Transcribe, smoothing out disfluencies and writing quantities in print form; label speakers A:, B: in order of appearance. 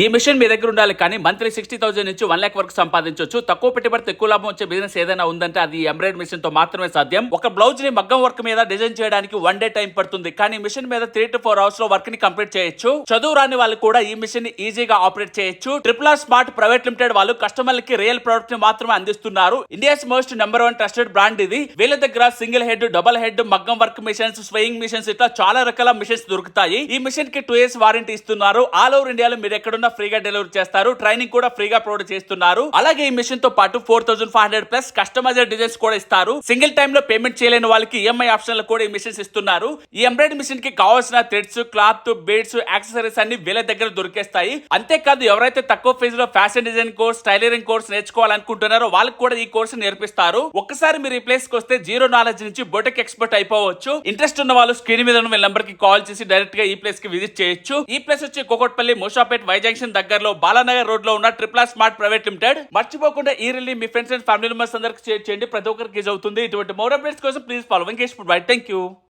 A: ఈ మిషన్ మీ దగ్గర ఉండాలి కానీ మంత్లీ 60,000 నుంచి 1 lakh వరకు సంపాదించవచ్చు. తక్కువ పెట్టుబడితో ఎక్కువ లాభం వచ్చే బిజినెస్ ఏదైనా ఉందంటే అది ఎంబ్రాయిడరీ మిషన్ తో మాత్రమే సాధ్యం. ఒక బ్లౌజ్ ని మగ్గం వర్క్ మీద డిజైన్ చేయడానికి 1 day టైం పడుతుంది, కానీ మిషన్ మీద 3 to 4 hours లో వర్క్ ని కంప్లీట్ చేయొచ్చు. చదువు రాని వాళ్ళు కూడా ఈ మిషన్ ని ఈజీగా ఆపరేట్ చేయొచ్చు. RRR స్మార్ట్ ప్రైవేట్ లిమిటెడ్ వాళ్ళు కస్టమర్లకి రియల్ ప్రొడక్ట్ ని మాత్రమే అందిస్తున్నారు. India's most number 1 trusted brand ఇది. వీళ్ళ దగ్గర సింగిల్ హెడ్, డబుల్ హెడ్, మగ్గం వర్క్ మిషన్స్, స్వయింగ్ మిషన్స్ ఇట్లా చాలా రకాల మిషన్స్ దొరుకుతాయి. ఈ మిషన్ కి 2 years వారంటీ ఇస్తున్నారు. ఆల్ ఓవర్ ఇండియాలో మీరు ఎక్కడున్నా ఫ్రీగా డెలివరీ చేస్తారు. ట్రైనింగ్ కూడా ఫ్రీగా ప్రొవైడ్ చేస్తున్నారు. అలాగే ఈ మిషన్ తో పాటు 4,500 ప్లస్ కస్టమైజ్డ్ డిజైన్స్ కూడా ఇస్తారు. సింగిల్ టైమ్ లో పేమెంట్ చేయలేని వాళ్ళకి ఈఎంఐ ఆప్షన్ కూడా ఈ మిషన్స్ ఇస్తున్నారు. ఈ ఎంబ్రాయిడరీ మిషన్ కి కావాల్సిన థ్రెడ్స్, క్లాత్, బీడ్స్, యాక్సెసరీస్ అన్ని వీళ్ళ దగ్గర దొరికేస్తాయి. అంతేకాదు ఎవరైతే తక్కువ ఫీజు లో fashion design course, tailoring course నేర్చుకోవాలనుకుంటున్నారో వాళ్ళకి కూడా ఈ కోర్స్ నేర్పిస్తారు. ఒక్కసారి మీరు ఈ ప్లేస్ కి వస్తే జీరో నాలెడ్జ్ నుంచి బొటిక్ ఎక్స్పర్ట్ అయిపోవచ్చు. ఇంట్రెస్ట్ ఉన్న వాళ్ళు స్క్రీన్ మీద ఉన్న నంబర్ కి కాల్ చేసి డైరెక్ట్ గా ఈ ప్లేస్ కి విజిట్ చేయొచ్చు. ఈ ప్లేస్ వచ్చి కోకట్పల్లి, మూసాపేట్, వై జంక్షన్ దగ్గరలో బాలానగర్ రోడ్ లో ఉన్న RRR స్మార్ట్ ప్రైవేట్ లిమిటెడ్. మర్చిపోకుండా ఈ reel me friends and family members అందరికి షేర్ చేయండి. ప్రతి ఒక్కరికి యూజ్ అవుతుంది. ఇటువంటి మోర్ అప్డేట్స్ కోసం please follow Venkatesh food by. Thank you.